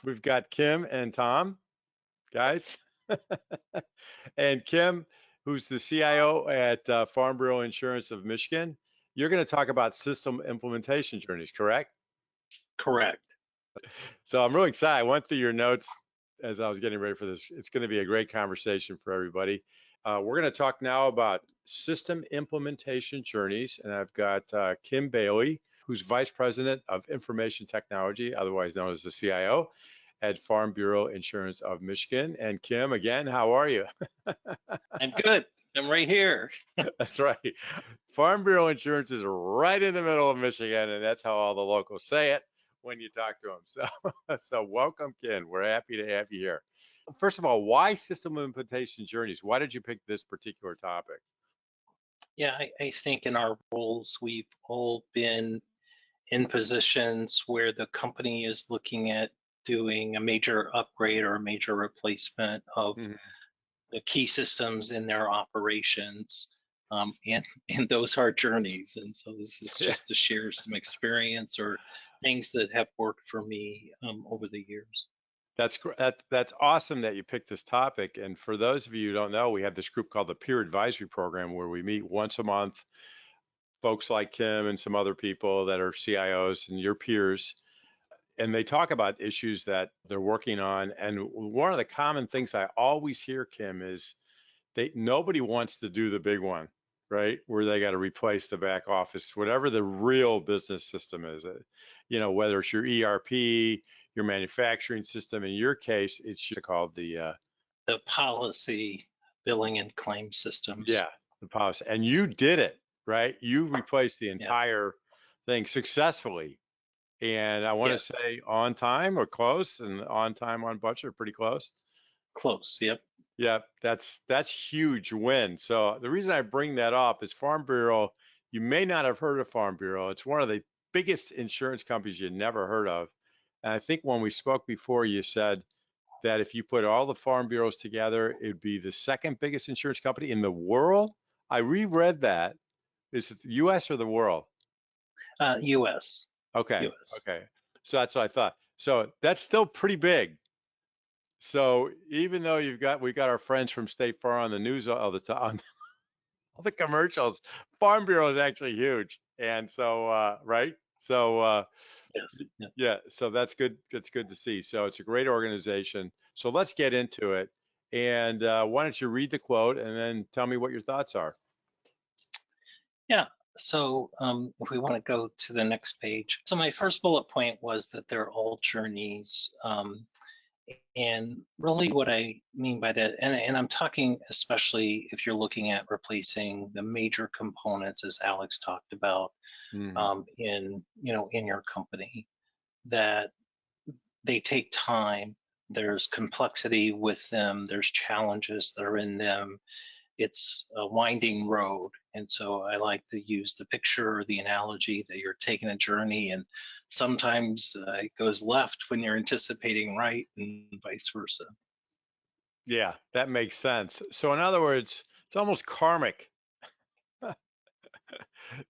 We've got Kim and Tom, guys. And Kim, who's the CIO at Farm Bureau Insurance of Michigan. You're going to talk about system implementation journeys, correct? Correct. So I'm really excited. I went through your notes as I was getting ready for this. It's going to be a great conversation for everybody. We're going to talk now about system implementation journeys, and I've got Kim Bailey, who's Vice President of Information Technology, otherwise known as the CIO, at Farm Bureau Insurance of Michigan. And Kim, again, how are you? I'm good. I'm right here. That's right. Farm Bureau Insurance is right in the middle of Michigan, and that's how all the locals say it when you talk to them. So welcome, Ken. We're happy to have you here. First of all, why system implementation journeys? Why did you pick this particular topic? Yeah, I think in our roles, we've all been in positions where the company is looking at doing a major upgrade or a major replacement of Mhm. the key systems in their operations. And, and those are journeys. And so this is Yeah, just to share some experience or things that have worked for me over the years. that's awesome that you picked this topic. And for those of you who don't know, we have this group called the Peer Advisory Program where we meet once a month, folks like Kim and some other people that are CIOs and your peers, and they talk about issues that they're working on. And one of the common things I always hear, Kim, is nobody wants to do the big one, right? Where they got to replace the back office, whatever the real business system is. Whether it's your ERP, your manufacturing system. In your case, it's just called The policy, billing, and claim systems. yeah, the policy. And you did it, right? You replaced the Yeah. entire thing successfully. And I want to Yes. say on time or close, and on time, on budget, pretty close. Close. Yep. Yeah, that's huge win. So the reason I bring that up is Farm Bureau. You may not have heard of Farm Bureau. It's one of the biggest insurance companies you never heard of. And I think when we spoke before, you said that if you put all the farm bureaus together, it'd be the second biggest insurance company in the world. I reread that. Is it the U.S. or the world? US. Okay, US. okay. So that's what I thought. So that's still pretty big. So even though we got our friends from State Farm on the news all the time, all the commercials, Farm Bureau is actually huge. And so, right? So, Yes. Yeah. yeah, so that's good. That's good to see. So it's a great organization. So let's get into it. And why don't you read the quote and then tell me what your thoughts are? Yeah. So if we want to go to the next page. So my first bullet point was that they're all journeys. And really what I mean by that, and I'm talking especially if you're looking at replacing the major components as Alex talked about Hmm. in your company, that they take time. There's complexity with them. There's challenges that are in them. It's a winding road. And so I like to use the picture or the analogy that you're taking a journey, and sometimes it goes left when you're anticipating right, and vice versa. Yeah, that makes sense. So in other words, it's almost karmic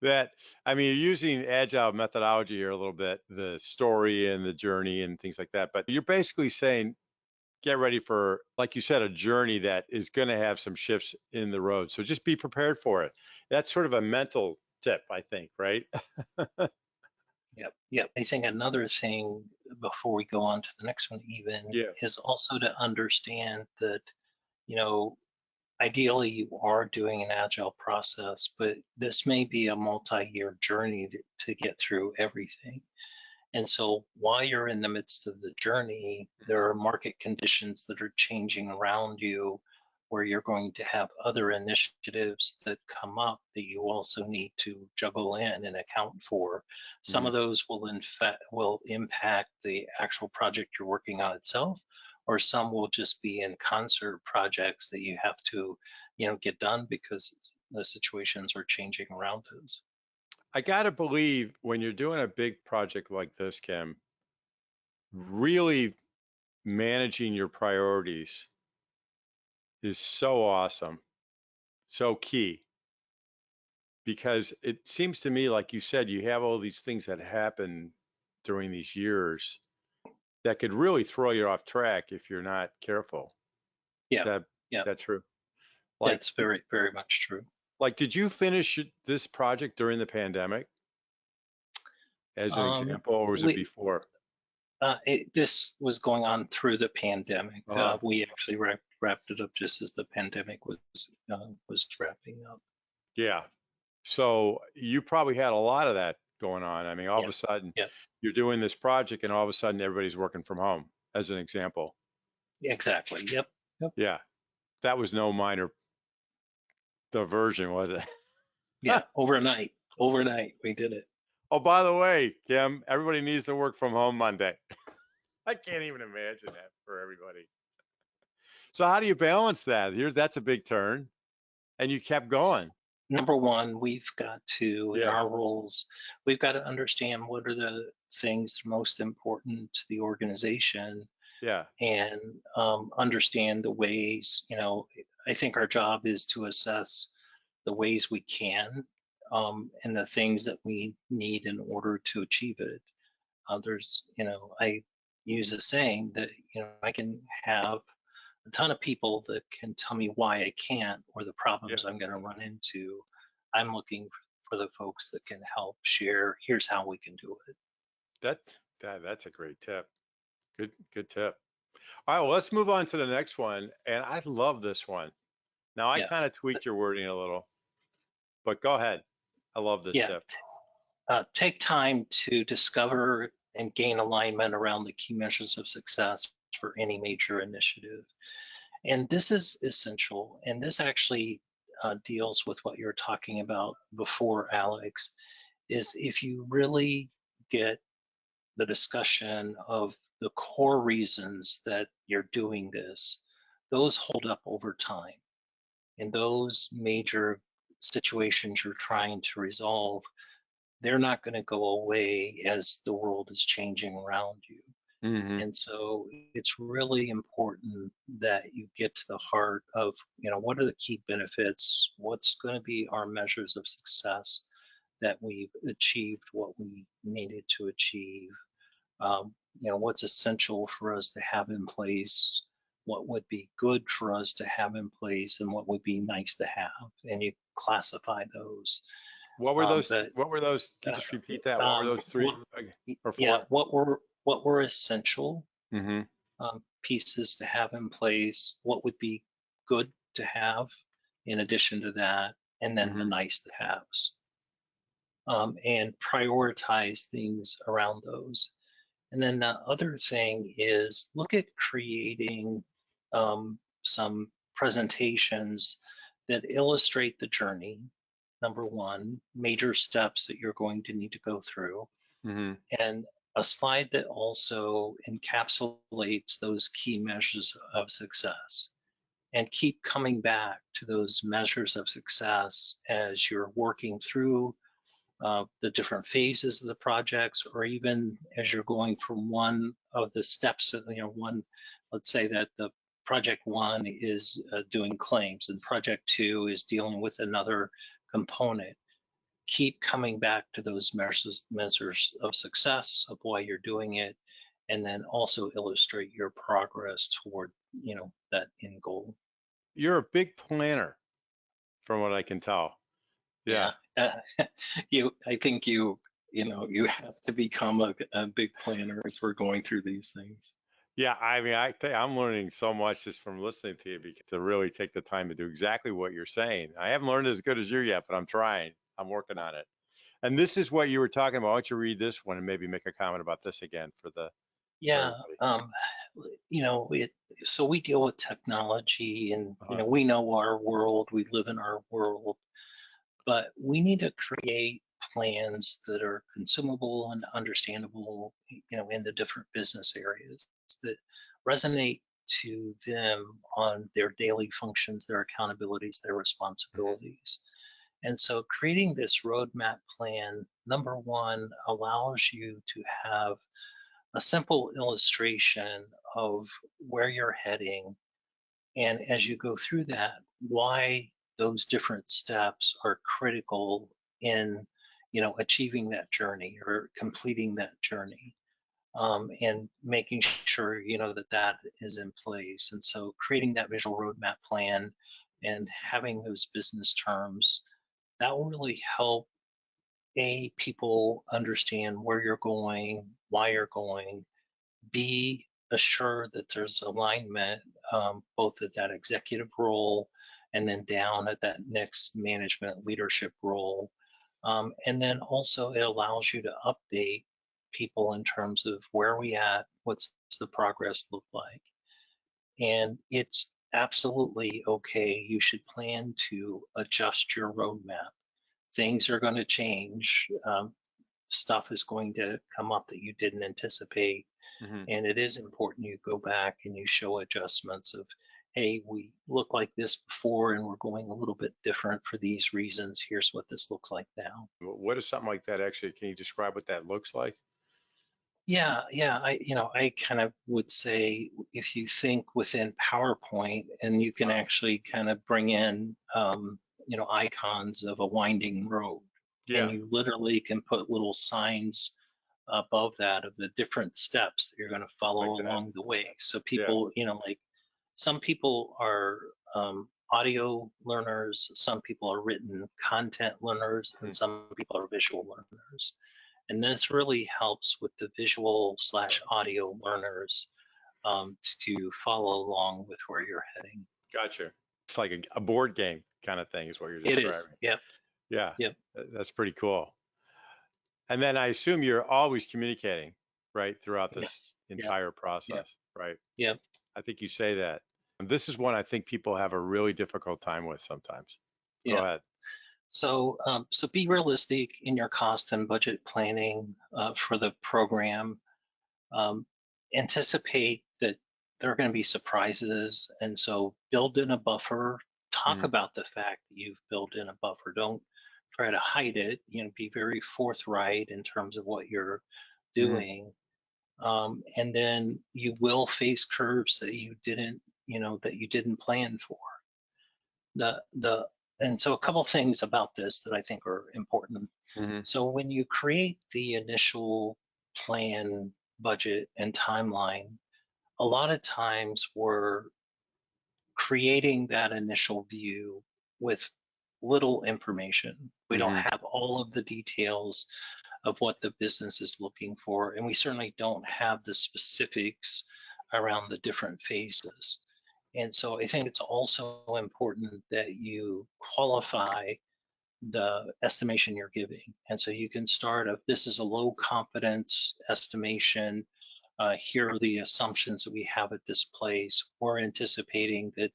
that I mean, you're using agile methodology here a little bit, the story and the journey and things like that. But you're basically saying, get ready for, like you said, a journey that is going to have some shifts in the road. So just be prepared for it. That's sort of a mental tip, I think, right? Yep, yep. I think another thing before we go on to the next one, even, Yeah. is also to understand that, you know, ideally you are doing an agile process, but this may be a multi-year journey to get through everything. And so while you're in the midst of the journey, there are market conditions that are changing around you where you're going to have other initiatives that come up that you also need to juggle in and account for. Some Mhm. of those will impact the actual project you're working on itself, or some will just be in concert projects that you have to, get done because the situations are changing around us. I got to believe when you're doing a big project like this, Kim, really managing your priorities is so awesome, so key. Because it seems to me, like you said, you have all these things that happen during these years. that could really throw you off track if you're not careful. Is Yeah, that yeah, that true? Like, that's very, very much true. did you finish this project during the pandemic, as an Um, example, or was it we before? this was going on through the pandemic. Uh, We actually wrapped it up just as the pandemic was wrapping up. yeah. So you probably had a lot of that going on. I mean, all of Yeah, a sudden yeah, you're doing this project, and all of a sudden everybody's working from home, as an example. exactly. Yep, yep. Yeah, that was no minor diversion, was it? Yeah, overnight we did it. Oh, by the way, Kim, everybody needs to work from home Monday. I can't even imagine that for everybody. So how do you balance that? That's a big turn, and you kept going. Number one, we've got to, in Yeah, our roles, we've got to understand what are the things most important to the organization yeah, and understand the ways, I think our job is to assess the ways we can and the things that we need in order to achieve it. I use a saying that, I can have a ton of people that can tell me why I can't or the yeah. problems I'm going to run into. I'm looking for the folks that can help share. Here's how we can do it. That's a great tip. Good tip. All right, well, let's move on to the next one. And I love this one. Now, I Yeah, kind of tweaked your wording a little, but go ahead. I love this yeah. tip. Take time to discover and gain alignment around the key measures of success for any major initiative. And this is essential. And this actually deals with what you were talking about before, Alex, is if you really get the discussion of the core reasons that you're doing this, those hold up over time. In those major situations you're trying to resolve, they're not going to go away as the world is changing around you. Hmm. And so it's really important that you get to the heart of, what are the key benefits? What's going to be our measures of success that we've achieved what we needed to achieve? What's essential for us to have in place? What would be good for us to have in place, and what would be nice to have? And you classify those. What were those? But What were those? Can you just repeat that? What were those three what, or yeah, four? what were essential Hmm. pieces to have in place, what would be good to have in addition to that, and then the Hmm. nice to haves, and prioritize things around those. And then the other thing is look at creating some presentations that illustrate the journey. Number one, major steps that you're going to need to go through, Hmm. and a slide that also encapsulates those key measures of success, and keep coming back to those measures of success as you're working through the different phases of the projects, or even as you're going from one of the steps, let's say that the project one is doing claims and project two is dealing with another component. Keep coming back to those measures of success of why you're doing it, and then also illustrate your progress toward, that end goal. You're a big planner, from what I can tell. Yeah. Yeah. I think you have to become a big planner as we're going through these things. Yeah, I mean, I think I'm learning so much just from listening to you, because to really take the time to do exactly what you're saying. I haven't learned as good as you yet, but I'm trying. I'm working on it. And this is what you were talking about. Why don't you read this one and maybe make a comment about this again for Yeah. everybody? It, so we deal with technology, and, Uh-huh. we know our world, we live in our world, but we need to create plans that are consumable and understandable, in the different business areas that resonate to them on their daily functions, their accountabilities, their Mhm. responsibilities. And so creating this roadmap plan, number one, allows you to have a simple illustration of where you're heading. And as you go through that, why those different steps are critical in, achieving that journey or completing that journey. and making sure that that is in place. And so creating that visual roadmap plan and having those business terms, that will really help people understand where you're going, why you're going, be assured that there's alignment, both at that executive role and then down at that next management leadership role. And then also it allows you to update people in terms of where we at, what's the progress look like. And it's absolutely okay. You should plan to adjust your roadmap. Things are going to change. Stuff is going to come up that you didn't anticipate. Hmm. And it is important you go back and you show adjustments of, hey, we look like this before and we're going a little bit different for these reasons. Here's what this looks like now. What is something like that actually? Can you describe what that looks like? Yeah. I kind of would say if you think within PowerPoint and you can actually kind of bring in, icons of a winding road, and Yeah, you literally can put little signs above that of the different steps that you're going to like follow that. along the way. So Yeah. people, like some people are audio learners, some people are written content learners, and Mhm. some people are visual learners. And this really helps with the visual slash audio learners to follow along with where you're heading. Gotcha. It's like a board game kind of thing is what you're It is. describing. Yep. Yeah, Yep. that's pretty cool. And then I assume you're always communicating, right, throughout this Yes. Yep. entire Yep. process, right? Yep. I think you say that. And this is one I think people have a really difficult time with sometimes. Go Yep. ahead. So be realistic in your cost and budget planning for the program. Um, Anticipate that there are going to be surprises, and so build in a buffer. Talk Hmm. about the fact that you've built in a buffer. Don't try to hide it. Be very forthright in terms of what you're Hmm. doing. And then you will face curves that you didn't plan for. The and so a couple things about this that I think are important. Hmm. So when you create the initial plan, budget, and timeline, a lot of times we're creating that initial view with little information. We don't Hmm. have all of the details of what the business is looking for, and we certainly don't have the specifics around the different phases. And so I think it's also important that you qualify the estimation you're giving. And so you can start of this is a low confidence estimation. Here are the assumptions that we have at this place. We're anticipating that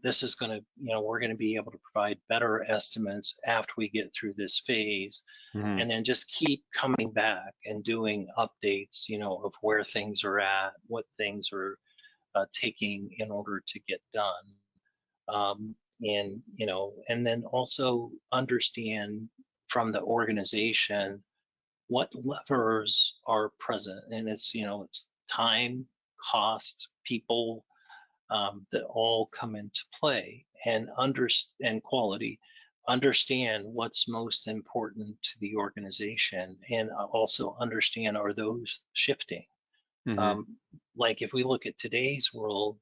this is going to, we're going to be able to provide better estimates after we get through this phase. Hmm. And then just keep coming back and doing updates, of where things are at, what things are taking in order to get done. And then also understand from the organization what levers are present. And it's time, cost, people, that all come into play, and quality. Understand what's most important to the organization, and also understand, are those shifting? Hmm. Um, like if we look at today's world,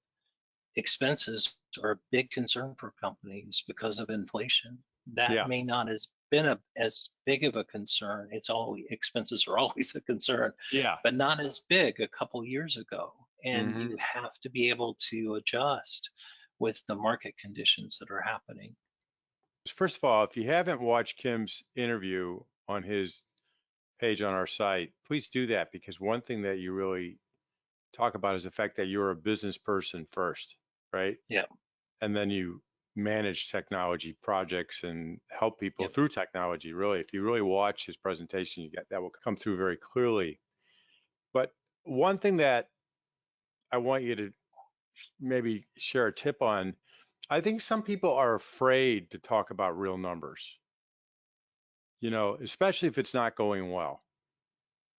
expenses are a big concern for companies because of inflation. That Yeah. may not has been as big of a concern. It's always expenses are always a concern, Yeah. but not as big a couple years ago. And Hmm. you have to be able to adjust with the market conditions that are happening. First of all, if you haven't watched Kim's interview on his page on our site, please do that because one thing that you really talk about is the fact that you're a business person first, right? Yep. And then you manage technology projects and help people Yep. through technology. Really, if you really watch his presentation, you get that will come through very clearly. But one thing that I want you to maybe share a tip on, I think some people are afraid to talk about real numbers, especially if it's not going well.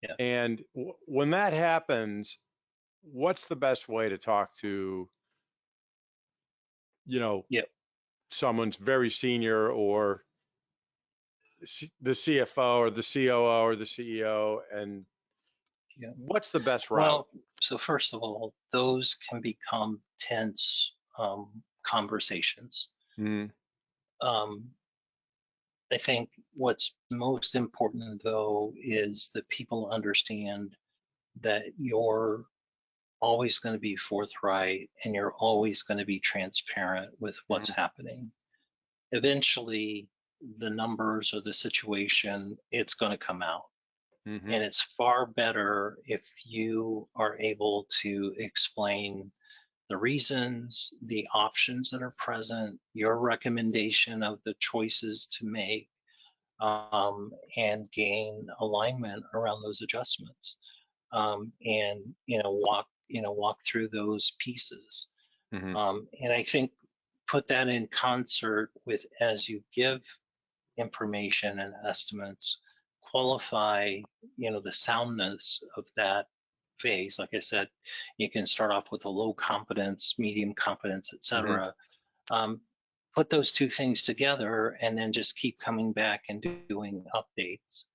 Yep. And when that happens, what's the best way to talk to, you know, Yep. someone's very senior or the CFO or the COO or the CEO and Yeah. What's the best route? Well, so first of all, those can become tense conversations. Mm-hmm. Um, I think what's most important, though, is that people understand that you're always going to be forthright and you're always going to be transparent with what's happening. Eventually, the numbers or the situation, it's going to come out. Mm-hmm. And it's far better if you are able to explain the reasons, the options that are present, your recommendation of the choices to make, and gain alignment around those adjustments, and walk through those pieces. Mm-hmm. And I think put that in concert with, as you give information and estimates, qualify the soundness of that phase. Like I said, you can start off with a low confidence, medium confidence, Mm-hmm. etc. um, put those two things together and then just keep coming back and doing updates.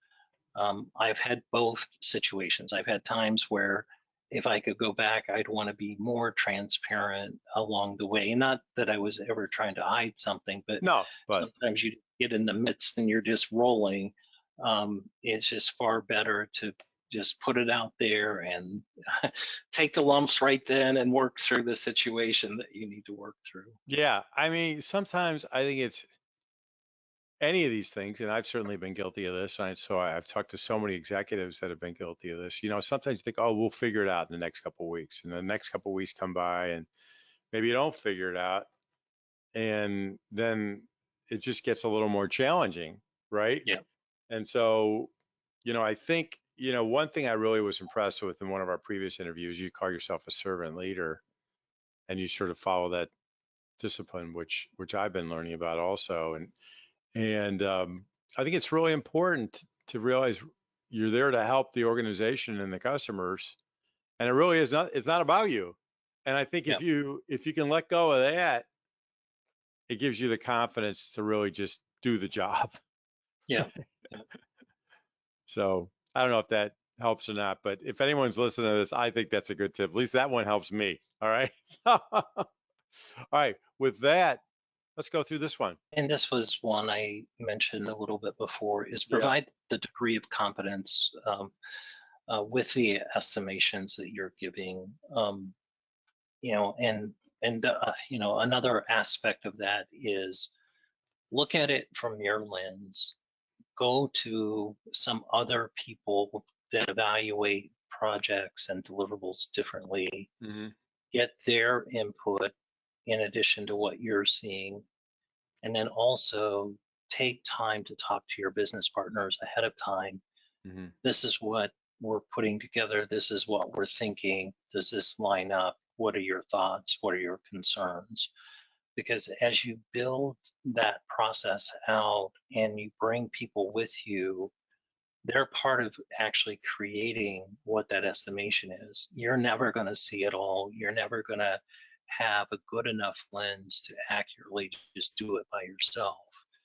I've had both situations. I've had times where if I could go back, I'd want to be more transparent along the way. Not that I was ever trying to hide something, but No, but sometimes you get in the midst and you're just rolling. It's just far better to just put it out there and take the lumps right then and work through the situation that you need to work through. yeah, I mean, sometimes I think it's any of these things, and I've certainly been guilty of this. I've talked to so many executives that have been guilty of this. Sometimes you think, oh, we'll figure it out in the next couple of weeks, and the next couple of weeks come by, and maybe you don't figure it out, and then it just gets a little more challenging, right? Yeah. And so, I think, one thing I really was impressed with in one of our previous interviews, you call yourself a servant leader, and you sort of follow that discipline, which I've been learning about also, and I think it's really important to realize you're there to help the organization and the customers, and it really is not. It's not about you. And I think Yeah. if you can let go of that, it gives you the confidence to really just do the job. Yeah. Yeah. So I don't know if that helps or not, but if anyone's listening to this, I think that's a good tip. At least that one helps me. All right. All right. With that, let's go through this one. And this was one I mentioned a little bit before, is Yeah. provide the degree of competence with the estimations that you're giving. Another aspect of that is look at it from your lens. Go to some other people that evaluate projects and deliverables differently. Hmm. Get their input in addition to what you're seeing, and then also take time to talk to your business partners ahead of time. Hmm. This is what we're putting together. This is what we're thinking. Does this line up? What are your thoughts? What are your concerns? Because as you build that process out and you bring people with you, they're part of actually creating what that estimation is. You're never going to see it all. You're never going to have a good enough lens to accurately just do it by yourself.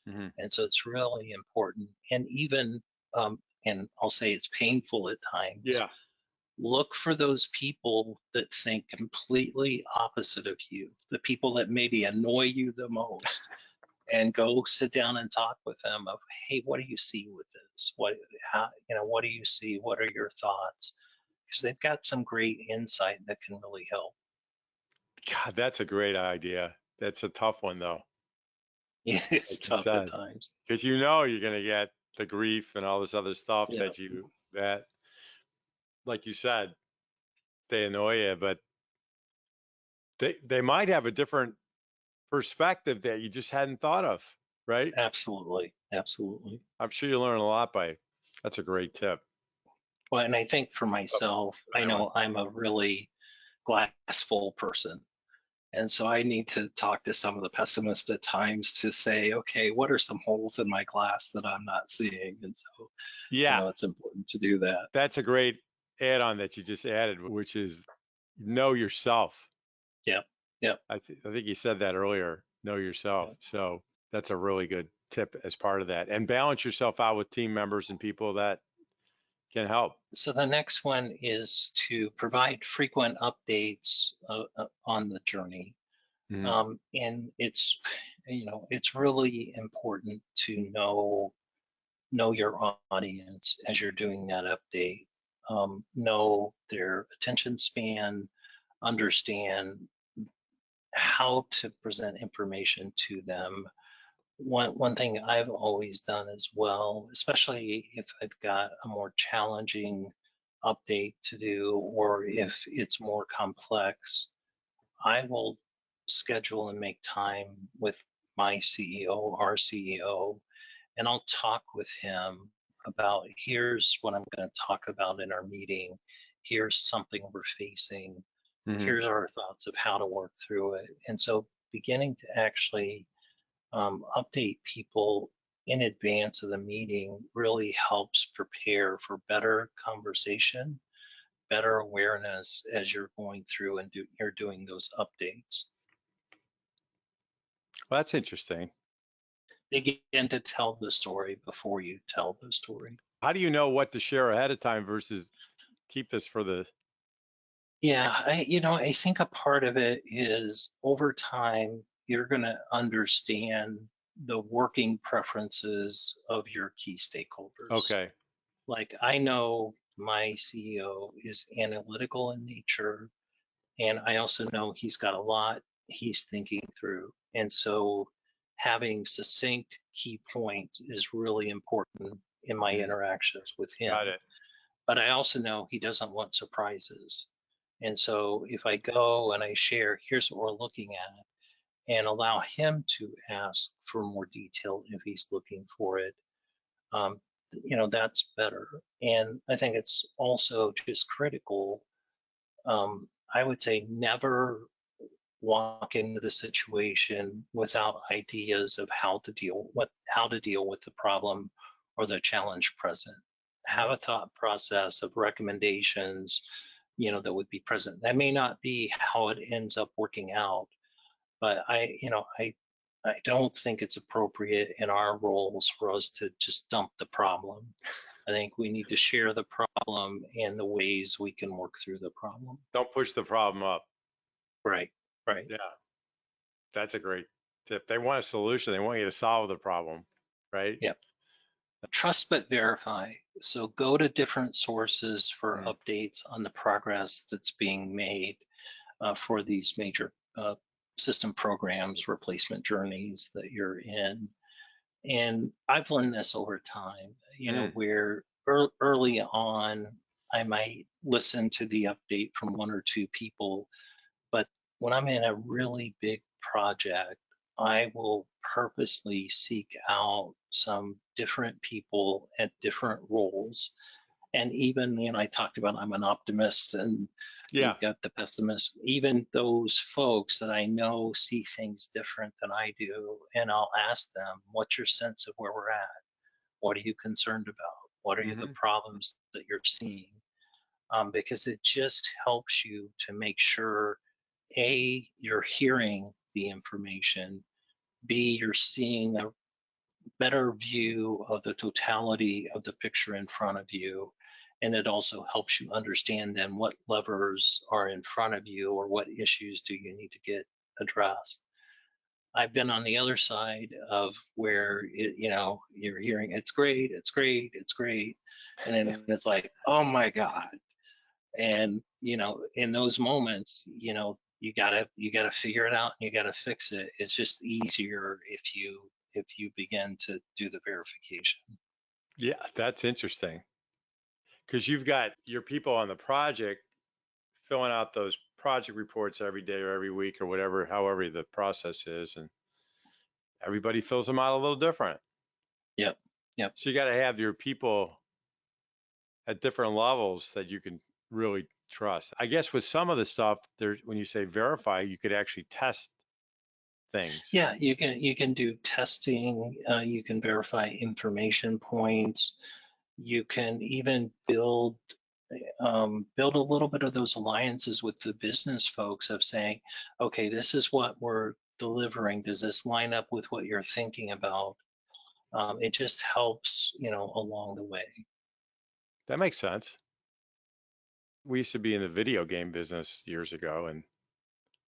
Hmm. And so it's really important. And even, and I'll say it's painful at times, Yeah. look for those people that think completely opposite of you, the people that maybe annoy you the most, and go sit down and talk with them of, hey, what do you see with this? What do you see? What are your thoughts? Because they've got some great insight that can really help. God, that's a great idea. That's a tough one though, It's like you tough at said, times. because you're going to get the grief and all this other stuff Yeah, that, like you said, they annoy you, but they might have a different perspective that you just hadn't thought of, right? absolutely. Absolutely. I'm sure you learn a lot by. That's a great tip. Well, and I think for Oh, myself, go I ahead, Ron. know I'm a really glass full person. And so I need to talk to some of the pessimists at times to say, okay, what are some holes in my glass that I'm not seeing? And so, Yeah, it's important to do that. that's a great add-on that you just added, which is know yourself. Yep. Yep. I think you said that earlier. Know yourself. Yep. So that's a really good tip as part of that, and balance yourself out with team members and people that help. So the next one is to provide frequent updates on the journey. Mhm. And it's, it's really important to know your audience as you're doing that update. Know their attention span, understand how to present information to them. One thing I've always done as well, especially if I've got a more challenging update to do, or if it's more complex, I will schedule and make time with my CEO, our CEO, and I'll talk with him about here's what I'm going to talk about in our meeting. Here's something we're facing. Mhm. Here's our thoughts of how to work through it. And so beginning to actually update people in advance of the meeting really helps prepare for better conversation, better awareness as you're going through and you're doing those updates. Well, that's interesting. Begin to tell the story before you tell the story. How do you know what to share ahead of time versus keep this for the Yeah, I think a part of it is over time, you're going to understand the working preferences of your key stakeholders. Okay. Like I know my CEO is analytical in nature, and I also know he's got a lot he's thinking through. And so having succinct key points is really important in my Mhm. interactions with Got him. it. But I also know he doesn't want surprises. And so if I go and I share, here's what we're looking at, and allow him to ask for more detail if he's looking for it, um, that's better. And I think it's also just critical. I would say never walk into the situation without ideas of how to deal with the problem or the challenge present. Have Mhm. a thought process of recommendations, that would be present. That may not be how it ends up working out, but I don't think it's appropriate in our roles for us to just dump the problem. I think we need to share the problem and the ways we can work through the problem. Don't push the problem up. Right, right. Yeah, that's a great tip. They want a solution. They want you to solve the problem, right? Yeah. Trust but verify. So go to different sources for Mhm. updates on the progress that's being made for these major system programs, replacement journeys that you're in. And I've learned this over time, Mm. where early on, I might listen to the update from one or two people, but when I'm in a really big project, I will purposely seek out some different people at different roles. And even, I talked about I'm an optimist and Yeah. you've got the pessimist, even those folks that I know see things different than I do. And I'll ask them, what's your sense of where we're at? What are you concerned about? What are the Hmm. problems that you're seeing? Because it just helps you to make sure A, you're hearing the information, B, you're seeing a better view of the totality of the picture in front of you. And it also helps you understand then what levers are in front of you or what issues do you need to get addressed. I've been on the other side of where you're hearing it's great, it's great, it's great. And then it's like, oh my God, and in those moments you gotta figure it out and you gotta fix it. It's just easier if you begin to do the verification. Yeah, that's interesting because you've got your people on the project filling out those project reports every day or every week or whatever, however the process is, and everybody fills them out a little different. Yep, yep. So you got to have your people at different levels that you can really trust. I guess with some of the stuff, there, when you say verify, you could actually test things. Yeah, you can do testing, you can verify information points, you can even build a little bit of those alliances with the business folks of saying, okay, this is what we're delivering, does this line up with what you're thinking about? It just helps, along the way. That makes sense. We used to be in the video game business years ago, and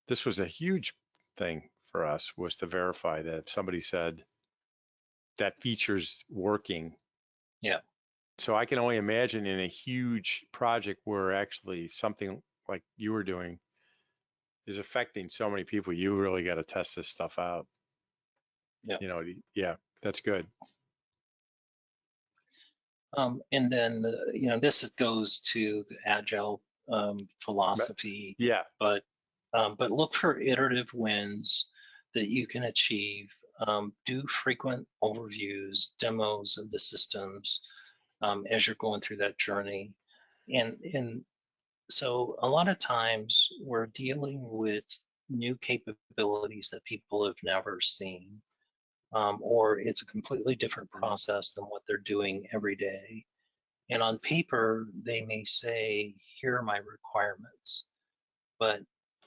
this was a huge thing for us, was to verify that if somebody said that feature's working. Yeah. So I can only imagine in a huge project where actually something like you were doing is affecting so many people, you really got to test this stuff out. Yeah. Yeah, that's good. And then, goes to the agile But philosophy, yeah. but look for iterative wins that you can achieve. Do frequent overviews, demos of the systems as you're going through that journey. And so a lot of times we're dealing with new capabilities that people have never seen, or it's a completely different Mhm. process than what they're doing every day. And on paper, they may say, here are my requirements, but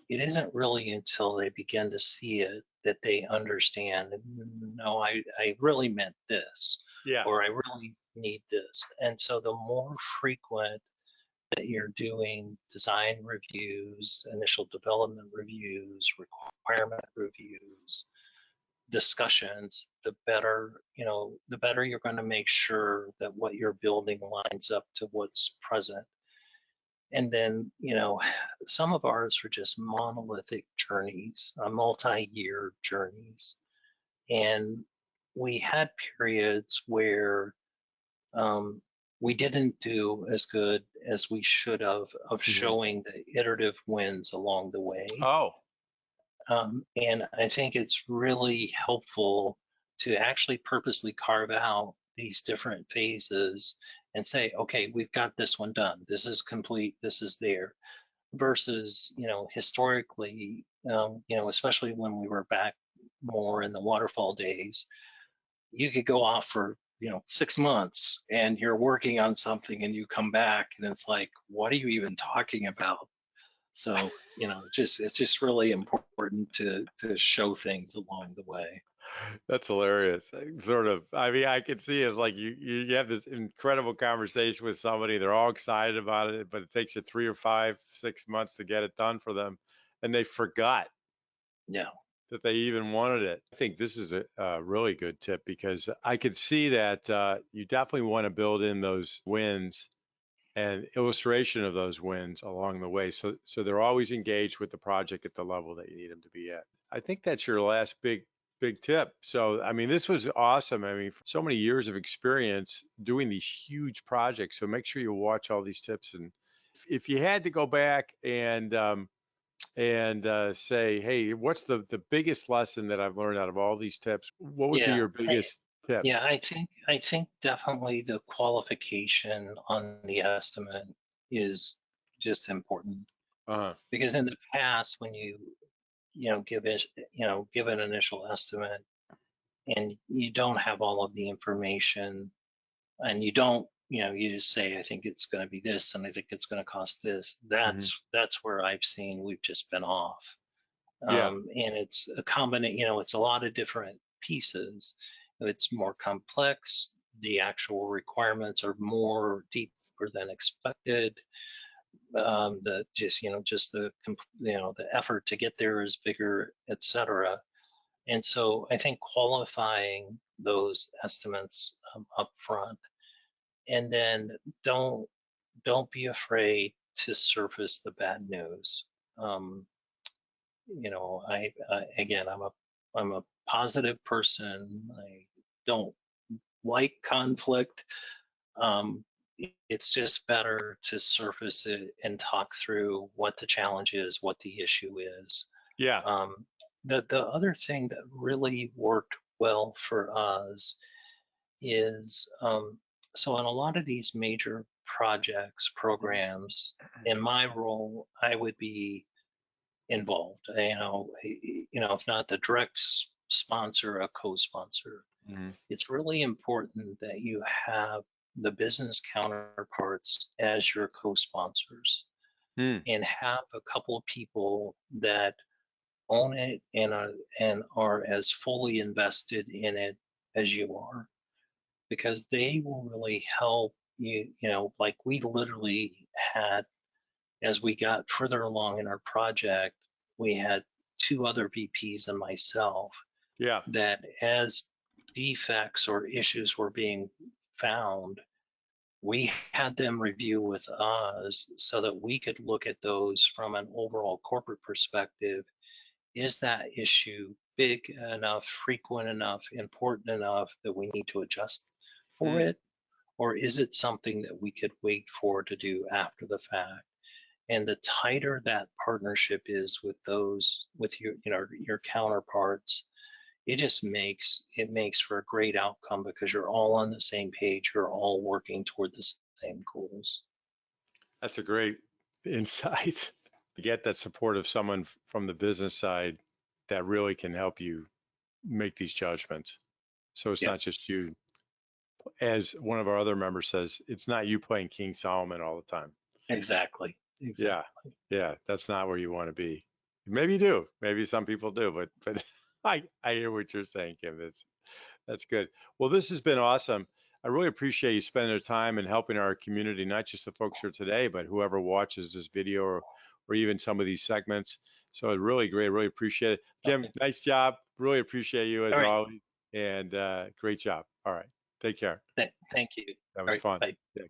it isn't really until they begin to see it that they understand, no, I really meant this, Yeah. or I really need this. And so the more frequent that you're doing design reviews, initial development reviews, requirement reviews, discussions, the better you're going to make sure that what you're building lines up to what's present. And then, some of ours are just monolithic journeys, multi-year journeys. And we had periods where um, we didn't do as good as we should have of Mhm. showing the iterative wins along the way. Oh. And I think it's really helpful to actually purposely carve out these different phases and say, okay, we've got this one done. This is complete. This is there. Versus, historically, especially when we were back more in the waterfall days, you could go off for 6 months and you're working on something and you come back and it's like, what are you even talking about? So, it's just really important to show things along the way. That's hilarious. Sort of. I mean, I could see it like you have this incredible conversation with somebody. They're all excited about it, but it takes you 3 or 5, 6 months to get it done for them, and they forgot Yeah. that they even wanted it. I think this is a really good tip because I could see that you definitely want to build in those wins and illustration of those wins along the way, so they're always engaged with the project at the level that you need them to be at. I think that's your last big tip. So I mean, this was awesome. I mean, for so many years of experience doing these huge projects. So make sure you watch all these tips. And if you had to go back and say, hey, what's the biggest lesson that I've learned out of all these tips? What would be Yeah. your biggest tip? Yeah, I think definitely the qualification on the estimate is just important, Uh-huh. because in the past when give it give an initial estimate and you don't have all of the information, and you don't you just say, I think it's going to be this and I think it's going to cost this. Hmm. That's where I've seen we've just been off. Yeah. And it's a combination, it's a lot of different pieces. It's more complex. The actual requirements are more deeper than expected. The just the effort to get there is bigger, etc. And so I think qualifying those estimates up front, and then don't don't be afraid to surface the bad news. Um, I again, I'm a positive person. I don't like conflict. Um, it's just better to surface it and talk through what the challenge is, what the issue is. Yeah. Um, the other thing that really worked well for us is, so on a lot of these major projects, programs, in my role, I would be involved. If not the direct sponsor, a co-sponsor. Hmm. It's really important that you have the business counterparts as your co-sponsors, Hmm. and have a couple of people that own it and are as fully invested in it as you are, because they will really help you know, like we literally had, as we got further along in our project, we had two other VPs and myself Yeah. that as defects or issues were being found, we had them review with us so that we could look at those from an overall corporate perspective. Is that issue big enough, frequent enough, important enough that we need to adjust for Mm. it? Or is it something that we could wait for to do after the fact? And the tighter that partnership is with those, with your, you know, your counterparts, it makes for a great outcome because you're all on the same page, you're all working toward the same goals. That's a great insight. To get that support of someone from the business side that really can help you make these judgments. So it's Yep, not just you. As one of our other members says, it's not you playing King Solomon all the time. exactly, Yeah. exactly. Yeah. That's not where you want to be. Maybe you do. Maybe some people do, but I hear what you're saying, Kim. That's good. Well, this has been awesome. I really appreciate you spending the time and helping our community, not just the folks here today, but whoever watches this video or even some of these segments. So it's really great. Really appreciate it. Kim, Okay. nice job. Really appreciate you All as right. always. And great job. All right. Take care. Thank you. That All was right. fun. Bye. Yeah.